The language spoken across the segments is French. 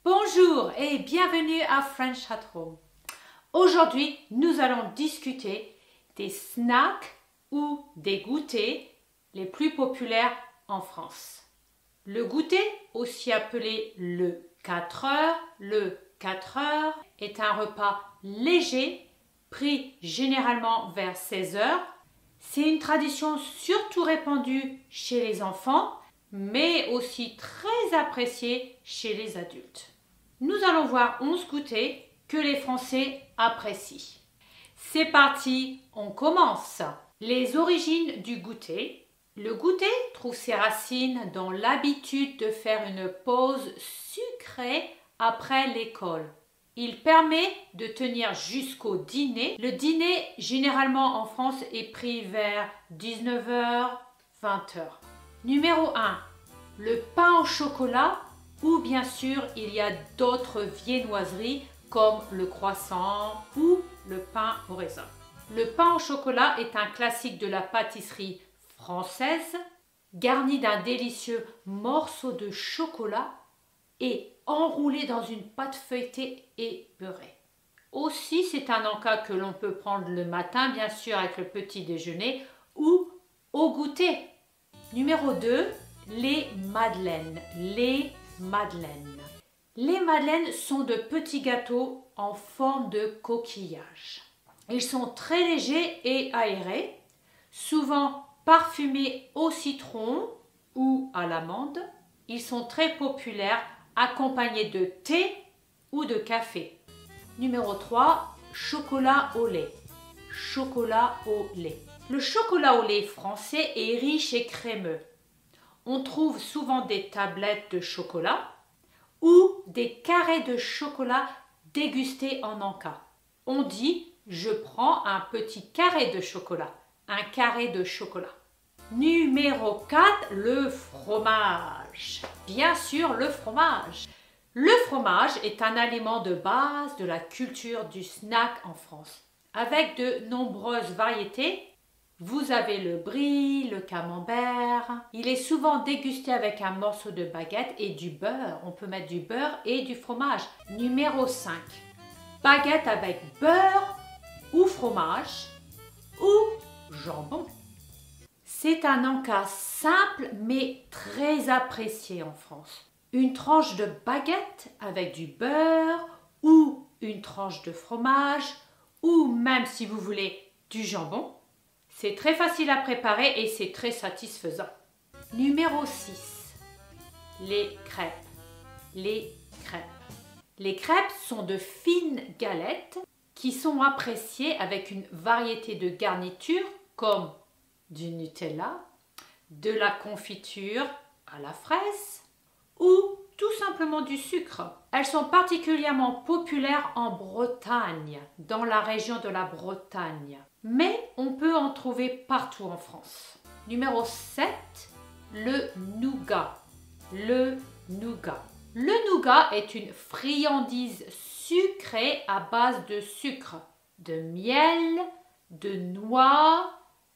Bonjour et bienvenue à French at Home. Aujourd'hui, nous allons discuter des snacks ou des goûters les plus populaires en France. Le goûter, aussi appelé le 4 heures, est un repas léger, pris généralement vers 16 heures. C'est une tradition surtout répandue chez les enfants, mais aussi très appréciée chez les adultes. Nous allons voir 11 goûters que les Français apprécient. C'est parti, on commence. Les origines du goûter. Le goûter trouve ses racines dans l'habitude de faire une pause sucrée après l'école. Il permet de tenir jusqu'au dîner. Le dîner, généralement en France, est pris vers 19 h, 20 h. Numéro 1. Le pain au chocolat, ou bien sûr, il y a d'autres viennoiseries comme le croissant ou le pain au raisin. Le pain au chocolat est un classique de la pâtisserie française, garni d'un délicieux morceau de chocolat et enroulé dans une pâte feuilletée et beurrée. Aussi, c'est un encas que l'on peut prendre le matin, bien sûr, avec le petit déjeuner ou au goûter. Numéro 2, les madeleines. Les madeleines sont de petits gâteaux en forme de coquillage. Ils sont très légers et aérés, souvent parfumés au citron ou à l'amande. Ils sont très populaires, accompagnés de thé ou de café. Numéro 3, chocolat au lait. Chocolat au lait. Le chocolat au lait français est riche et crémeux. On trouve souvent des tablettes de chocolat ou des carrés de chocolat dégustés en encas. On dit « je prends un petit carré de chocolat », un carré de chocolat. Numéro 4, le fromage. Bien sûr, le fromage. Le fromage est un aliment de base de la culture du snack en France. Avec de nombreuses variétés, vous avez le brie, le camembert. Il est souvent dégusté avec un morceau de baguette et du beurre. On peut mettre du beurre et du fromage. Numéro 5. Baguette avec beurre ou fromage ou jambon. C'est un encas simple mais très apprécié en France. Une tranche de baguette avec du beurre ou une tranche de fromage ou même si vous voulez du jambon. C'est très facile à préparer et c'est très satisfaisant. Numéro 6. Les crêpes. Les crêpes sont de fines galettes qui sont appréciées avec une variété de garnitures comme du Nutella, de la confiture à la fraise ou tout simplement du sucre. Elles sont particulièrement populaires en Bretagne, dans la région de la Bretagne. Mais on peut en trouver partout en France. Numéro 7, le nougat. Le nougat. Le nougat est une friandise sucrée à base de sucre, de miel, de noix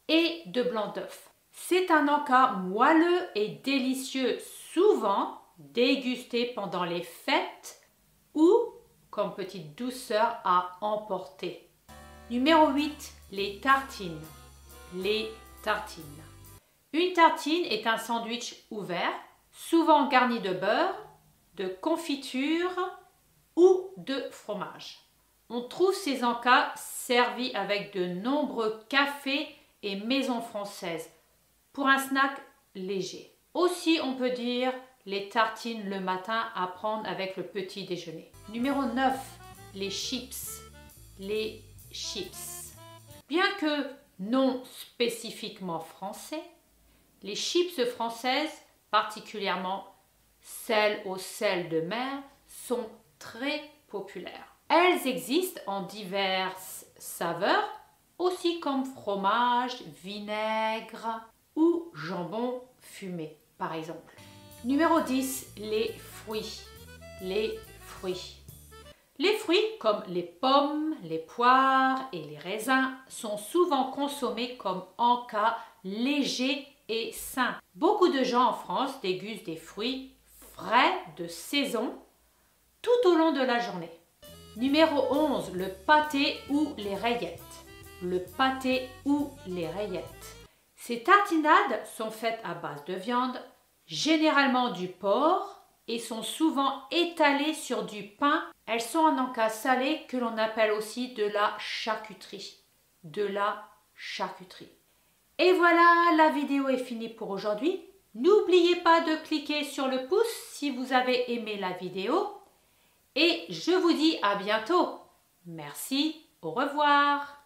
et de blanc d'œuf. C'est un encas moelleux et délicieux, souvent dégusté pendant les fêtes ou comme petite douceur à emporter. Numéro 8, les tartines. Les tartines. Une tartine est un sandwich ouvert, souvent garni de beurre, de confiture ou de fromage. On trouve ces encas servis avec de nombreux cafés et maisons françaises pour un snack léger. Aussi, on peut dire les tartines le matin à prendre avec le petit déjeuner. Numéro 9, les chips. Les chips. Bien que non spécifiquement français, les chips françaises, particulièrement celles au sel de mer, sont très populaires. Elles existent en diverses saveurs, aussi comme fromage, vinaigre ou jambon fumé, par exemple. Numéro 10, les fruits. Les fruits. Les fruits, comme les pommes, les poires et les raisins, sont souvent consommés comme encas légers et sains. Beaucoup de gens en France dégustent des fruits frais de saison tout au long de la journée. Numéro 11, le pâté ou les rayettes. Le pâté ou les rayettes. Ces tartinades sont faites à base de viande, généralement du porc, et sont souvent étalées sur du pain. Elles sont en encas salé que l'on appelle aussi de la charcuterie. De la charcuterie. Et voilà, la vidéo est finie pour aujourd'hui. N'oubliez pas de cliquer sur le pouce si vous avez aimé la vidéo. Et je vous dis à bientôt. Merci, au revoir.